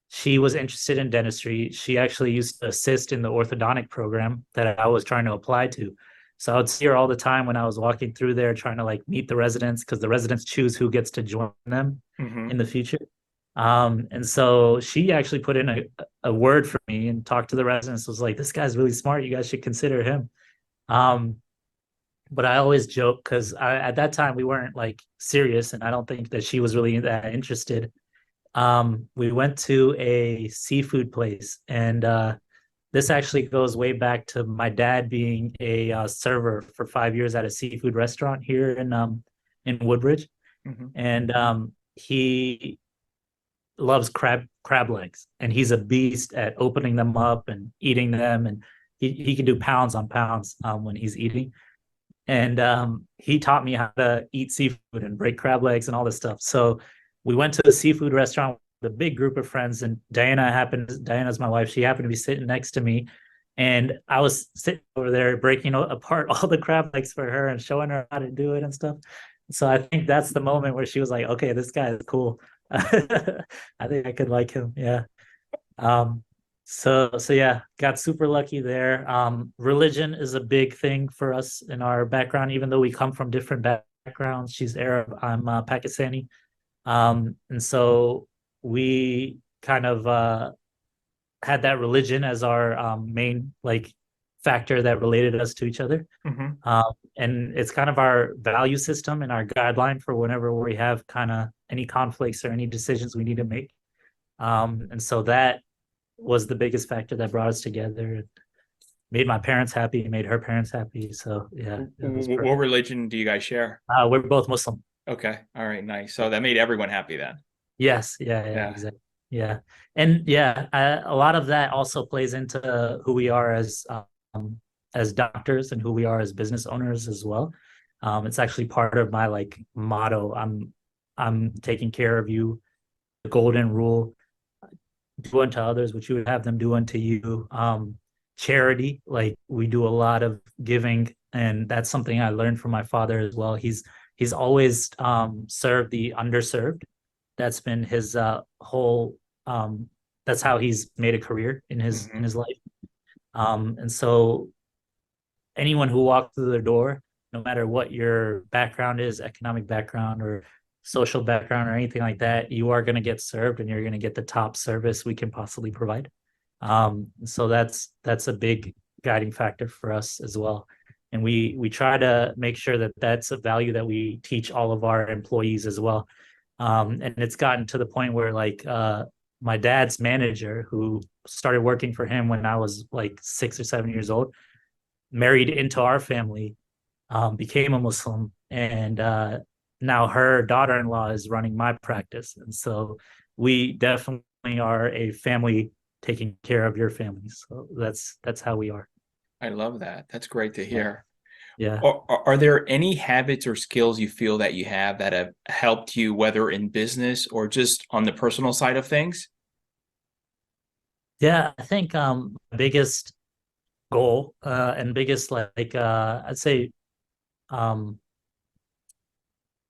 she was interested in dentistry. She actually used to assist in the orthodontic program that I was trying to apply to. So I would see her all the time when I was walking through there trying to like meet the residents, because the residents choose who gets to join them Mm-hmm. in the future. And so she actually put in a word for me and talked to the residents, was like, this guy's really smart. You guys should consider him. Um, but I always joke because at that time we weren't like serious, and I don't think that she was really that interested. We went to a seafood place, and this actually goes way back to my dad being a server for 5 years at a seafood restaurant here in Woodbridge, Mm-hmm. and he loves crab legs, and he's a beast at opening them up and eating them, and he can do pounds on pounds when he's eating. And he taught me how to eat seafood and break crab legs and all this stuff. So we went to a seafood restaurant with a big group of friends, and Diana's my wife. She happened to be sitting next to me, and I was sitting over there breaking apart all the crab legs for her and showing her how to do it and stuff. So I think that's the moment where she was like, "Okay, this guy is cool. I think I could like him." Yeah. Um, so yeah, got super lucky there. Religion is a big thing for us in our background, even though we come from different backgrounds. She's Arab, I'm Pakistani. And so we kind of had that religion as our main like factor that related us to each other. Mm-hmm. And it's kind of our value system and our guideline for whenever we have kind of any conflicts or any decisions we need to make. And so that was the biggest factor that brought us together. It made my parents happy, made her parents happy. So yeah, it was What perfect. religion do you guys share? We're both Muslim. Okay. All right. Nice. So that made everyone happy then. Yes, yeah, Yeah. exactly. Yeah, and yeah, a lot of that also plays into who we are as doctors and who we are as business owners as well. It's actually part of my like motto. I'm taking care of you, the golden rule: do unto others what you would have them do unto you. Charity, like we do a lot of giving, and that's something I learned from my father as well. He's always served the underserved. That's been his whole that's how he's made a career in Mm-hmm. his life. And so anyone who walks through the door, no matter what your background is, economic background or social background or anything like that, you are going to get served, and you're going to get the top service we can possibly provide. So that's a big guiding factor for us as well. And we try to make sure that that's a value that we teach all of our employees as well. And it's gotten to the point where like my dad's manager, who started working for him when I was like 6 or 7 years old, married into our family, became a Muslim, and now her daughter-in-law is running my practice. And so we definitely are a family taking care of your family. So that's how we are. I love that. That's great to Yeah. hear. Yeah. Are there any habits or skills you feel that you have that have helped you, whether in business or just on the personal side of things? Yeah, I think biggest goal and biggest like I'd say um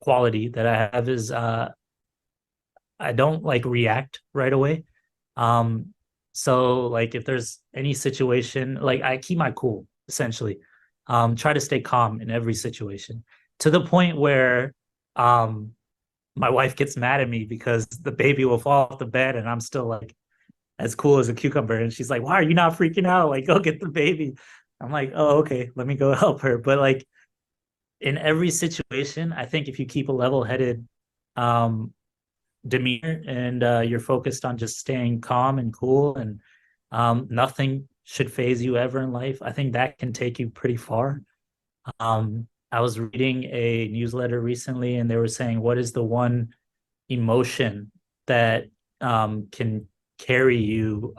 quality that I have is I don't like react right away. Um, so like if there's any situation, like I keep my cool essentially. Try to stay calm in every situation, to the point where um my wife gets mad at me because the baby will fall off the bed and I'm still like as cool as a cucumber. And she's like, "Why are you not freaking out? Like, go get the baby." I'm like, "Oh, okay, let me go help her." But like in every situation, I think if you keep a level-headed um demeanor, and you're focused on just staying calm and cool, and nothing should phase you ever in life, I think that can take you pretty far. I was reading a newsletter recently, and they were saying, what is the one emotion that can carry you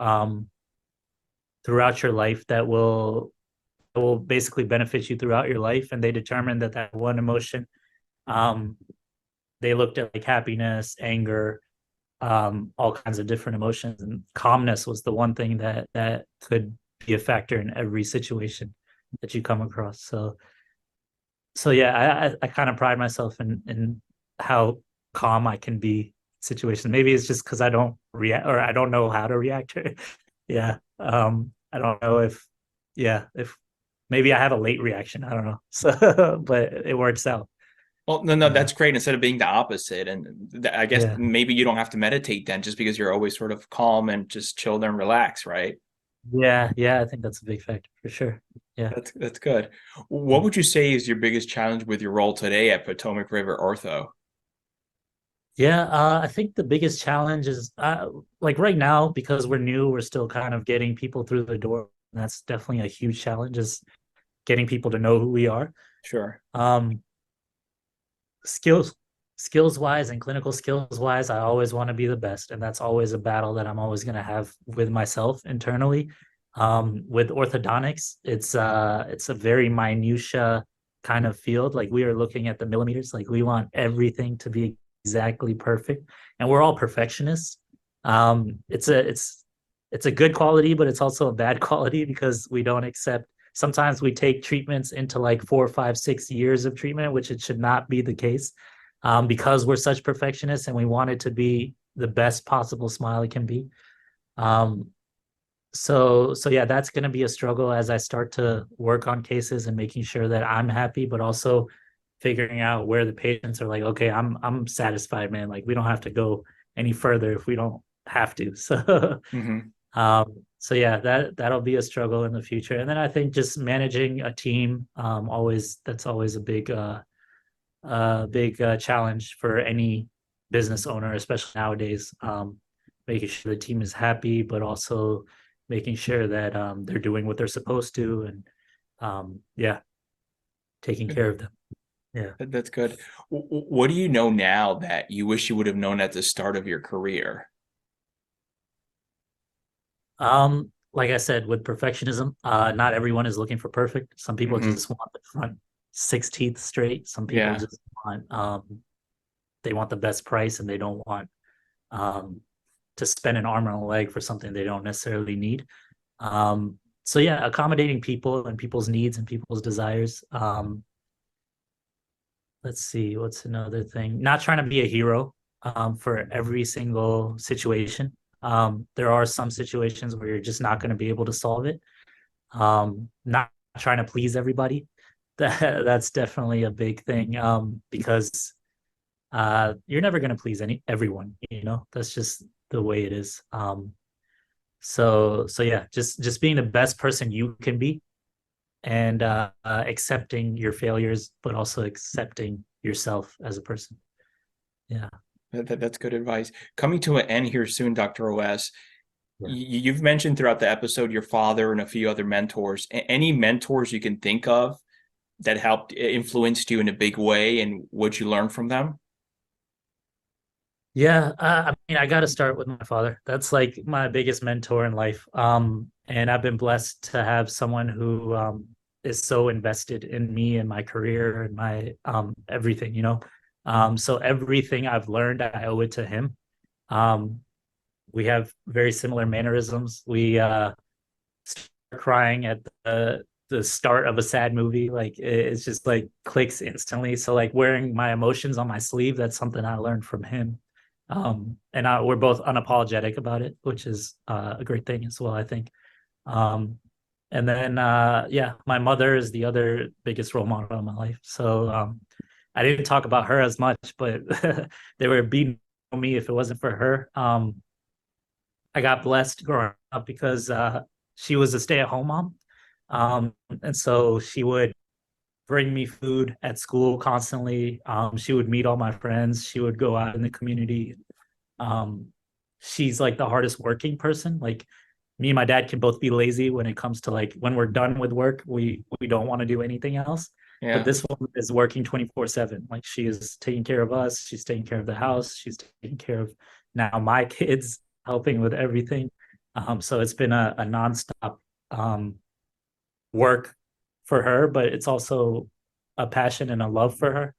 throughout your life, that will basically benefit you throughout your life? And they determined that that one emotion, um, they looked at like happiness, anger, all kinds of different emotions, and calmness was the one thing that could be a factor in every situation that you come across. So yeah, I kind of pride myself in how calm I can be in situations. Maybe it's just because I don't react, or I don't know how to react. Yeah. I don't know if, yeah, if maybe I have a late reaction. I don't know. So, but it works out. Well, no, Yeah. that's great. Instead of being the opposite, and I guess Yeah. maybe you don't have to meditate then, just because you're always sort of calm and just chilled and relax, right? Yeah. Yeah. I think that's a big factor for sure. Yeah. That's good. What would you say is your biggest challenge with your role today at Potomac River Ortho? Yeah, I think the biggest challenge is like right now, because we're new, we're still kind of getting people through the door. And that's definitely a huge challenge is getting people to know who we are. Sure. Um, skills skills wise and clinical skills wise, I always want to be the best. And that's always a battle that I'm always going to have with myself internally. With orthodontics, it's a very minutia kind of field. Like we are looking at the millimeters, like we want everything to be exactly perfect. And we're all perfectionists. It's a good quality, but it's also a bad quality because we don't accept sometimes we take treatments into like 4, 5, 6 years of treatment, which it should not be the case, because we're such perfectionists and we want it to be the best possible smile it can be. Um, so yeah, that's going to be a struggle as I start to work on cases and making sure that I'm happy, but also figuring out where the patients are like, okay, I'm satisfied, man. Like we don't have to go any further if we don't have to. So Hmm. so yeah, that'll be a struggle in the future. And then I think just managing a team, always that's always a big challenge for any business owner, especially nowadays. Making sure the team is happy, but also making sure that they're doing what they're supposed to, and yeah, taking care of them. Yeah. That's good. What do you know now that you wish you would have known at the start of your career? Like I said, with perfectionism, not everyone is looking for perfect. Some people Hmm. just want the front 6 teeth straight. Some people Yeah. just want they want the best price and they don't want um to spend an arm and a leg for something they don't necessarily need. So yeah, accommodating people and people's needs and people's desires. Let's see, what's another thing? Not trying to be a hero for every single situation. There are some situations where you're just not going to be able to solve it. Not trying to please everybody. That's definitely a big thing because you're never going to please everyone. That's just the way it is. So yeah, just being the best person you can be and accepting your failures, but also accepting yourself as a person. Yeah. That's good advice. Coming to an end here soon, Dr. OS. Yeah. You've mentioned throughout the episode your father and a few other mentors. Any mentors you can think of that helped influenced you in a big way, and what you learned from them? Yeah, I mean, I got to start with my father. That's like my biggest mentor in life. And I've been blessed to have someone who is so invested in me and my career and my everything. So everything I've learned, I owe it to him. Um, we have very similar mannerisms. We start crying at the start of a sad movie. Like it's just like clicks instantly. So like wearing my emotions on my sleeve, that's something I learned from him. We're both unapologetic about it, which is a great thing as well, I think. Um, and then yeah, my mother is the other biggest role model in my life. So I didn't talk about her as much, but they were beating on me if it wasn't for her. I got blessed growing up because she was a stay-at-home mom. And so she would bring me food at school constantly. She would meet all my friends. She would go out in the community. Um, she's like the hardest working person. Like me and my dad can both be lazy when it comes to like when we're done with work, we don't want to do anything else. But Yeah. this one is working 24/7. Like she is taking care of us, she's taking care of the house, she's taking care of now my kids, helping with everything. So it's been a nonstop um work for her, but it's also a passion and a love for her.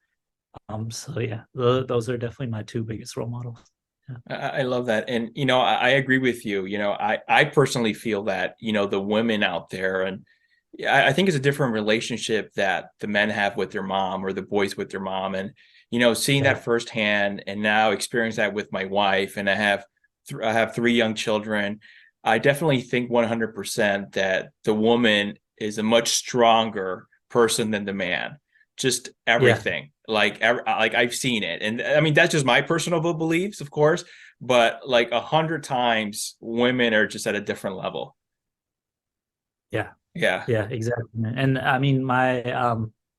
So yeah, those are definitely my two biggest role models. Yeah. I love that. And, I agree with you. I personally feel that, the women out there, and I think it's a different relationship that the men have with their mom or the boys with their mom. And, seeing Yeah. that firsthand and now experience that with my wife, and I have three young children. I definitely think 100% that the woman is a much stronger person than the man. Just Yeah, everything. Like I've seen it. And I mean that's just my personal beliefs, of course, but like 100 times women are just at a different level. yeah, Yeah. yeah, exactly. Man. And I mean, my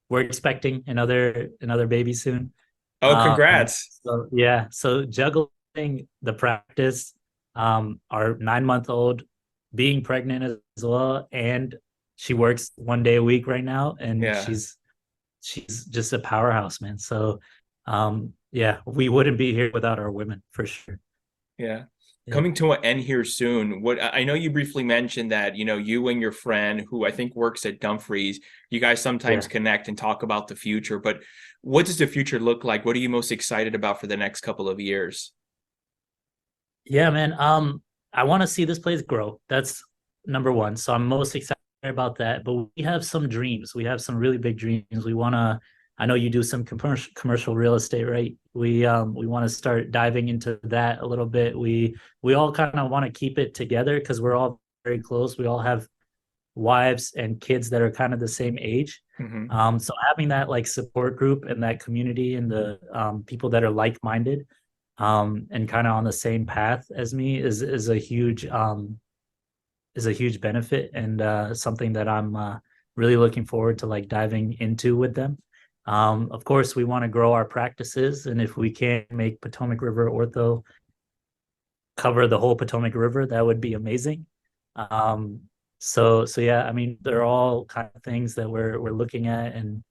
we're expecting another baby soon. Oh, congrats. So yeah, so juggling the practice, our 9 month old being pregnant as well, and she works 1 day a week right now, and Yeah. she's just a powerhouse, man. So yeah, we wouldn't be here without our women for sure. Yeah. Yeah, Coming to an end here soon. What I know you briefly mentioned that, you and your friend who I think works at Dumfries, you guys sometimes yeah, connect and talk about the future, but what does the future look like? What are you most excited about for the next couple of years? yeah, man. I want to see this place grow. That's number one. So I'm most excited about that. But we have some dreams. We have some really big dreams. We want to. I know you do some commercial real estate, right? We want to start diving into that a little bit. We all kind of want to keep it together because we're all very close. We all have wives and kids that are kind of the same age. Hmm. So having that like support group and that community and the people that are like-minded and kind of on the same path as me is a huge benefit and something that I'm really looking forward to like diving into with them. Of course, we want to grow our practices, and if we can make Potomac River Ortho cover the whole Potomac River, that would be amazing. So yeah, I mean, they're all kind of things that we're looking at and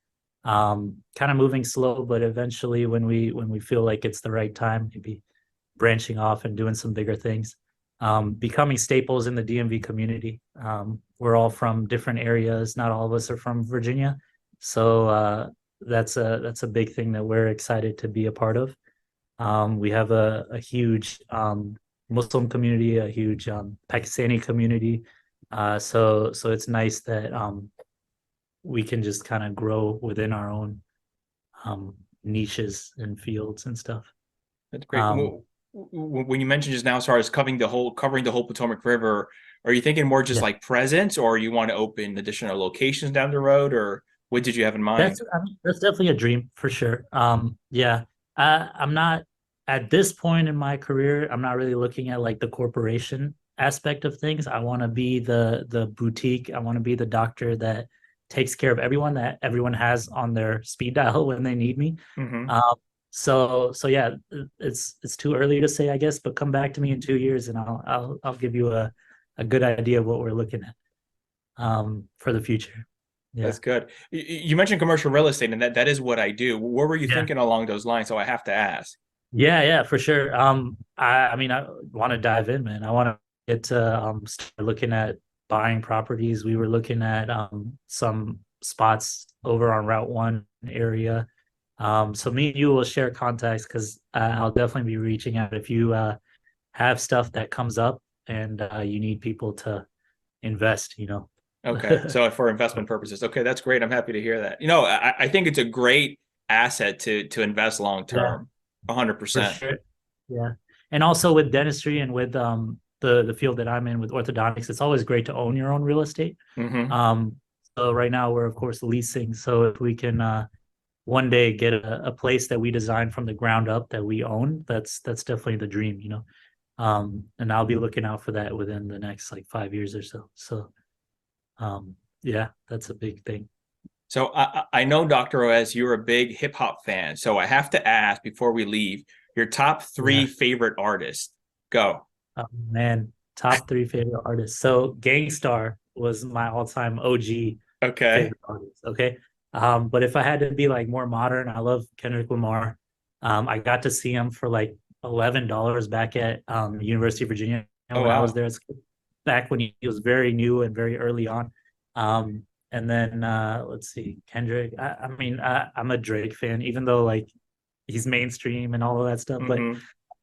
kind of moving slow, but eventually when we feel like it's the right time, maybe branching off and doing some bigger things, becoming staples in the DMV community. We're all from different areas. Not all of us are from Virginia, so that's a big thing that we're excited to be a part of. We have a huge Muslim community, a huge Pakistani community. So it's nice that we can just kind of grow within our own niches and fields and stuff. That's great. Um, When you mentioned just now, as far as covering the whole Potomac River, are you thinking more just yeah, like presence, or you want to open additional locations down the road, or what did you have in that's mind? I mean, that's definitely a dream for sure. Yeah, I'm not at this point in my career. I'm not really looking at like the corporation aspect of things. I want to be the boutique. I want to be the doctor that takes care of everyone that everyone has on their speed dial when they need me. Hmm. Um, so yeah, it's too early to say, I guess, but come back to me in 2 years and I'll give you a good idea of what we're looking at for the future. Yeah. That's good. You mentioned commercial real estate, and that is what I do. What were you Yeah. thinking along those lines? So I have to ask. Yeah, yeah, for sure. I mean, I want to dive in, man. I want to get to start looking at buying properties. We were looking at some spots over on Route One area. So me and you will share contacts because I'll definitely be reaching out if you have stuff that comes up and you need people to invest, you know. Okay, so for investment purposes, okay, that's great. I'm happy to hear that. I think it's a great asset to invest long Yeah, term, for 100%. sure. Yeah. And also with dentistry and with the field that I'm in with orthodontics, it's always great to own your own real estate. Hmm. Um, so right now we're of course leasing. So if we can one day get a place that we design from the ground up that we own, that's definitely the dream, you know. And I'll be looking out for that within the next like 5 years or so. So yeah, that's a big thing. So I know, Dr. Oz, you're a big hip hop fan. So I have to ask before we leave, your top three Yeah. favorite artists. Go. Oh, man, top three favorite artists. So Gangstar was my all-time OG Okay. favorite artist. Okay. But if I had to be like more modern, I love Kendrick Lamar. I got to see him for like $11 back at University of Virginia Oh, when I was wow. there. Back when he was very new and very early on. And then let's see, Kendrick. I mean, I'm a Drake fan, even though like he's mainstream and all of that stuff, but Hmm.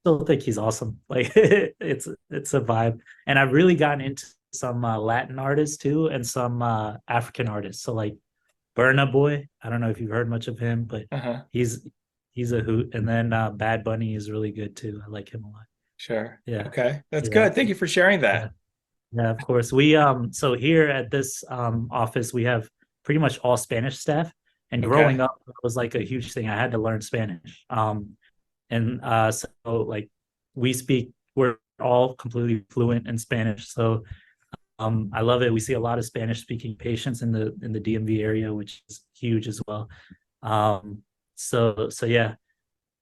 still think he's awesome. Like it's a vibe. And I've really gotten into some Latin artists too, and some African artists. So like Burna Boy, I don't know if you've heard much of him, but Uh-huh. he's he's a hoot. And then Bad Bunny is really good too. I like him a lot. Sure. Yeah, Okay. That's yeah, good. Thank you for sharing yeah. that. Yeah, of course. So here at this office we have pretty much all Spanish staff. And Okay. growing up it was like a huge thing. I had to learn Spanish. And so like we're all completely fluent in Spanish. So I love it. We see a lot of Spanish speaking patients in the DMV area, which is huge as well. Um, so yeah.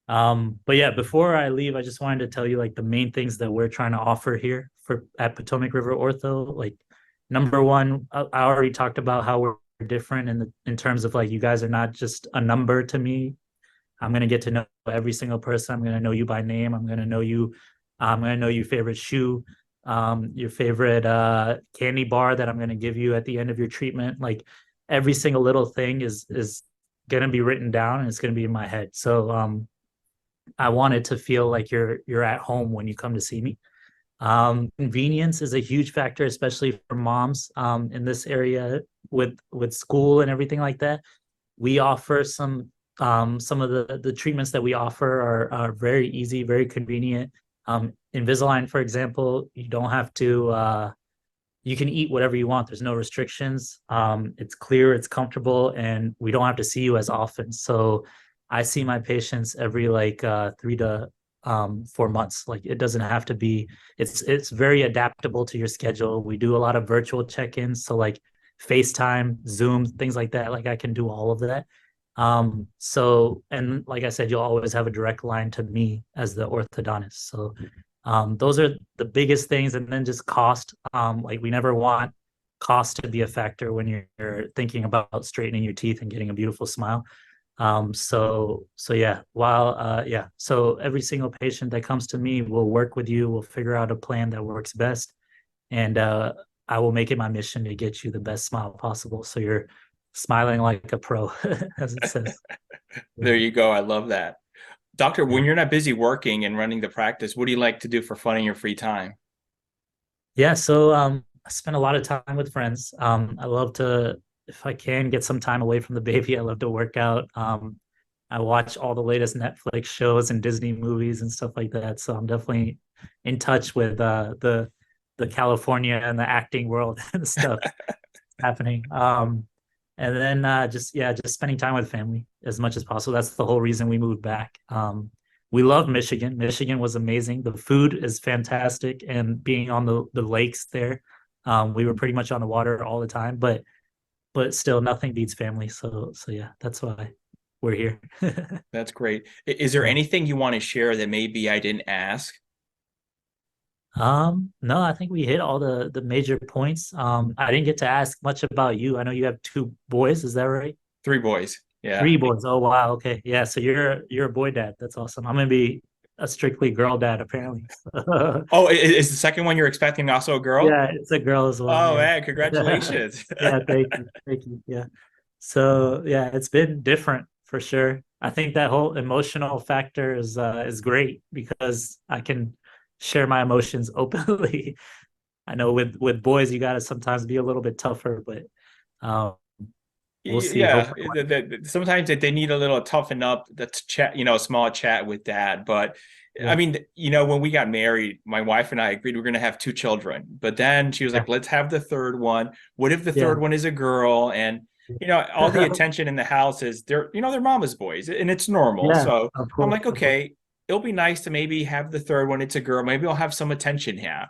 But yeah, before I leave, I just wanted to tell you like the main things that we're trying to offer here for at Potomac River Ortho. Like number one, I already talked about how we're different in terms of like you guys are not just a number to me. I'm gonna get to know every single person. I'm gonna know you by name. I'm gonna know you. I'm gonna know your favorite shoe, your favorite candy bar that I'm gonna give you at the end of your treatment. Like every single little thing is gonna be written down and it's gonna be in my head. So I want it to feel like you're at home when you come to see me. Convenience is a huge factor, especially for moms in this area with school and everything like that. We offer some of the treatments that we offer are very easy, very convenient. Invisalign, for example, you don't have to you can eat whatever you want. There's no restrictions. It's clear, it's comfortable, and we don't have to see you as often. So I see my patients every like 3 to 4 months. Like it doesn't have to be. It's very adaptable to your schedule. We do a lot of virtual check-ins, so like FaceTime, Zoom, things like that. Like I can do all of that. So and like I said, you'll always have a direct line to me as the orthodontist. So those are the biggest things. And then just cost. Like we never want cost to be a factor when you're thinking about straightening your teeth and getting a beautiful smile. So yeah, so every single patient that comes to me will work with you, we'll figure out a plan that works best. And I will make it my mission to get you the best smile possible. So you're smiling like a pro, as it says. There you go. I love that. Doctor, when Yeah. you're not busy working and running the practice, what do you like to do for fun in your free time? Yeah, so I spend a lot of time with friends. I love to, if I can get some time away from the baby, I love to work out. I watch all the latest Netflix shows and Disney movies and stuff like that. So I'm definitely in touch with the California and the acting world and stuff happening. And then just spending time with family as much as possible. That's the whole reason we moved back. We love Michigan. Michigan was amazing. The food is fantastic, and being on the lakes there, we were pretty much on the water all the time. But still, nothing beats family. So yeah, that's why we're here. That's great. Is there Yeah. anything you want to share that maybe I didn't ask? No, I think we hit all the major points. I didn't get to ask much about you. I know you have two boys, is that right? Three boys. Yeah. Three boys. Oh wow. Okay. Yeah. So you're a boy dad. That's awesome. I'm gonna be a strictly girl dad, apparently. Oh, is the second one you're expecting also a girl? Yeah, it's a girl as well. Oh Yeah. man, congratulations. Yeah, thank you. Thank you. Yeah. So yeah, it's been different for sure. I think that whole emotional factor is great because I can share my emotions openly. I know with boys you gotta sometimes be a little bit tougher, but um we'll see. Yeah, Hopefully. sometimes they need a little toughen up. That's chat, a small chat with dad. But I Yeah. mean, when we got married, my wife and I agreed we are going to have two children. But then she was Yeah. like, "Let's have the third one. What if the Yeah. third one is a girl?" And all the attention in the house is they're mama's boys, and it's normal. Yeah, So of I'm course, like, of course. okay, it'll be nice to maybe have the third one. It's a girl. Maybe I'll have some attention here.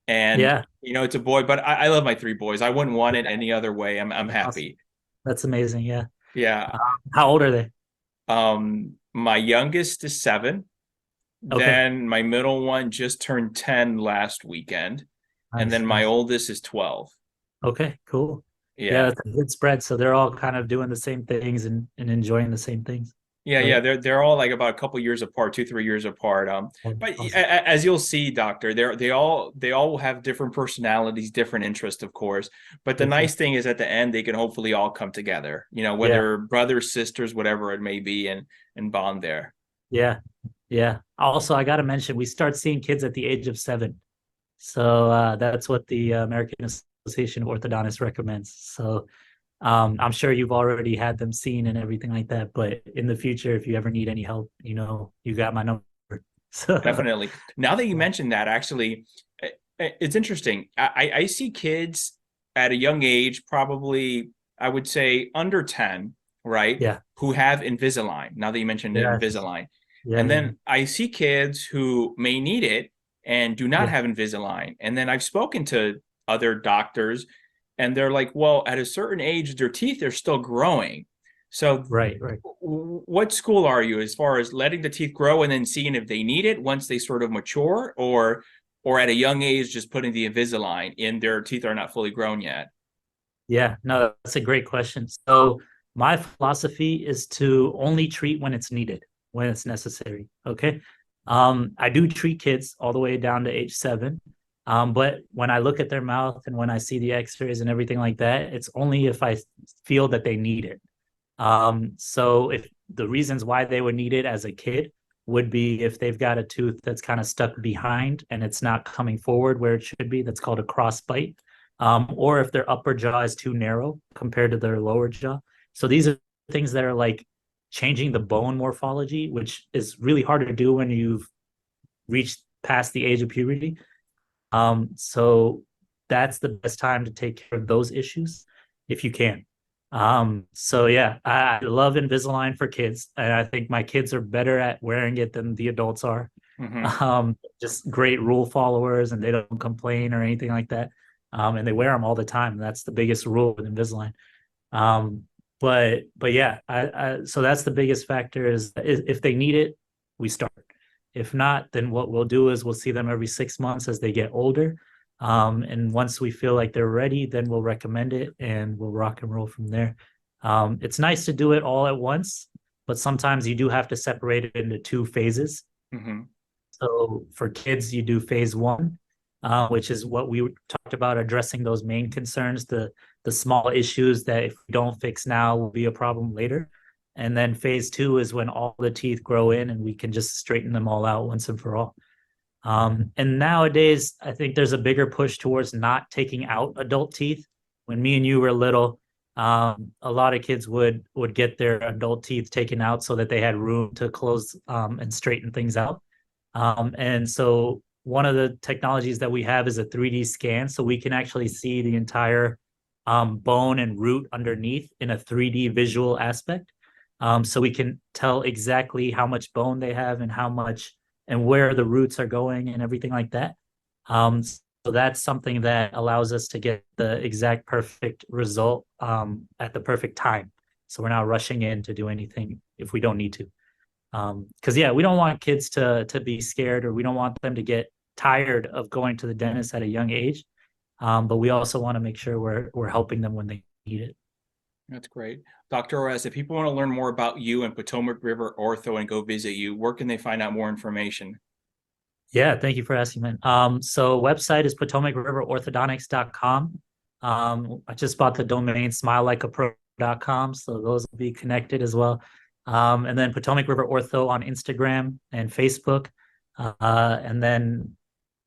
And Yeah, it's a boy. But I love my three boys. I wouldn't want it any other way. I'm awesome. happy. That's amazing. Yeah. Yeah. How old are they? My youngest is 7. Okay. Then my middle one just turned 10 last weekend. And Nice, then my nice. oldest is 12. Okay, cool. Yeah, Yeah. that's a good spread. So they're all kind of doing the same things and enjoying the same things, Yeah. right? They're all like about a couple years apart, 2, 3 years apart. But Awesome. as you'll see, doctor, they all have different personalities, different interests, of course. But the For sure. nice thing is at the end they can hopefully all come together, Yeah, whether brothers, sisters, whatever it may be, and bond there. yeah, yeah. Also, I got to mention, we start seeing kids at the age of 7. So that's what the American Association of Orthodontists recommends. So I'm sure you've already had them seen and everything like that. But in the future, if you ever need any help, you got my number. So Definitely. Now that you mentioned that, actually, It's interesting. I see kids at a young age, probably I would say under 10, right? Yeah. Who have Invisalign. Now that you mentioned Yes. Invisalign. Yeah. And Yeah. then I see kids who may need it and do not Yeah. have Invisalign. And then I've spoken to other doctors and they're like, well, at a certain age, their teeth are still growing. So Right. Right. what school are you as far as letting the teeth grow and then seeing if they need it once they sort of mature, or at a young age just putting the Invisalign in, their teeth are not fully grown yet? Yeah, no, that's a great question. So my philosophy is to only treat when it's needed, when it's necessary. Okay. I do treat kids all the way down to age 7. But when I look at their mouth and when I see the x-rays and everything like that, it's only if I feel that they need it. So if the reasons why they would need it as a kid would be if they've got a tooth that's kind of stuck behind and it's not coming forward where it should be, that's called a cross bite. Or if their upper jaw is too narrow compared to their lower jaw. So these are things that are like changing the bone morphology, which is really hard to do when you've reached past the age of puberty. So that's the best time to take care of those issues if you can. So yeah, I love Invisalign for kids, and I think my kids are better at wearing it than the adults are. Mm-hmm. Just great rule followers, and they don't complain or anything like that. And they wear them all the time. That's the biggest rule with Invisalign. Um, but yeah, so that's the biggest factor is if they need it, we start. If not, then what we'll do is we'll see them every 6 months as they get older. And once we feel like they're ready, then we'll recommend it and we'll rock and roll from there. It's nice to do it all at once, but sometimes you do have to separate it into 2 phases. Mm-hmm. So for kids, you do phase 1, which is what we talked about, addressing those main concerns, the small issues that if we don't fix now will be a problem later. And then phase 2 is when all the teeth grow in and we can just straighten them all out once and for all. And nowadays, I think there's a bigger push towards not taking out adult teeth. When me and you were little, a lot of kids would get their adult teeth taken out so that they had room to close and straighten things out. And so one of the technologies that we have is a 3D scan, so we can actually see the entire bone and root underneath in a 3D visual aspect. So we can tell exactly how much bone they have and how much and where the roots are going and everything like that. So that's something that allows us to get the exact perfect result at the perfect time. So we're not rushing in to do anything if we don't need to. Because yeah, we don't want kids to be scared, or we don't want them to get tired of going to the dentist at a young age. But we also want to make sure we're helping them when they need it. That's great. Dr. Owais, if people want to learn more about you and Potomac River Ortho and go visit you, where can they find out more information? Yeah, thank you for asking, man. So website is potomacriverorthodontics.com. I just bought the domain smilelikeapro.com, so those will be connected as well. And then Potomac River Ortho on Instagram and Facebook. And then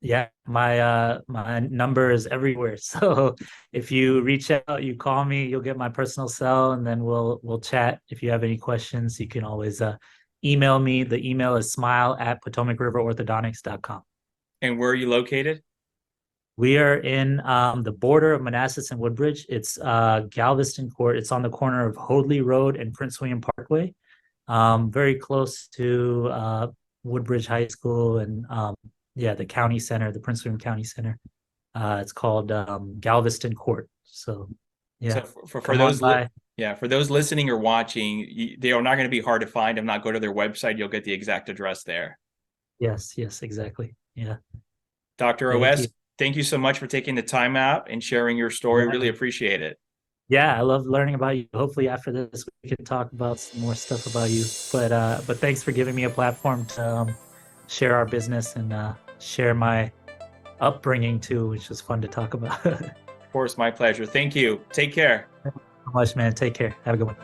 yeah, my number is everywhere. So if you reach out, you call me, you'll get my personal cell, and then we'll chat. If you have any questions, you can always email me. The email is smile@potomacriverorthodontics.com. And where are you located? We are in the border of Manassas and Woodbridge. It's Galveston Court. It's on the corner of Hoadley Road and Prince William Parkway, very close to Woodbridge High School and yeah, the county center, the Prince William County Center. It's called Galveston Court. So So yeah, for come on those by. yeah, for those listening or watching, they are not going to be hard to find. If not, go to their website. You'll get the exact address there. Yes, yes, exactly. Yeah. Dr. Thank you. Owais, thank you so much for taking the time out and sharing your story. Yeah. Really appreciate it. Yeah, I love learning about you. Hopefully after this we can talk about some more stuff about you. But thanks for giving me a platform to share our business and share my upbringing too, which was fun to talk about. Of course, my pleasure. Thank you. Take care. So much, man. Take care. Have a good one.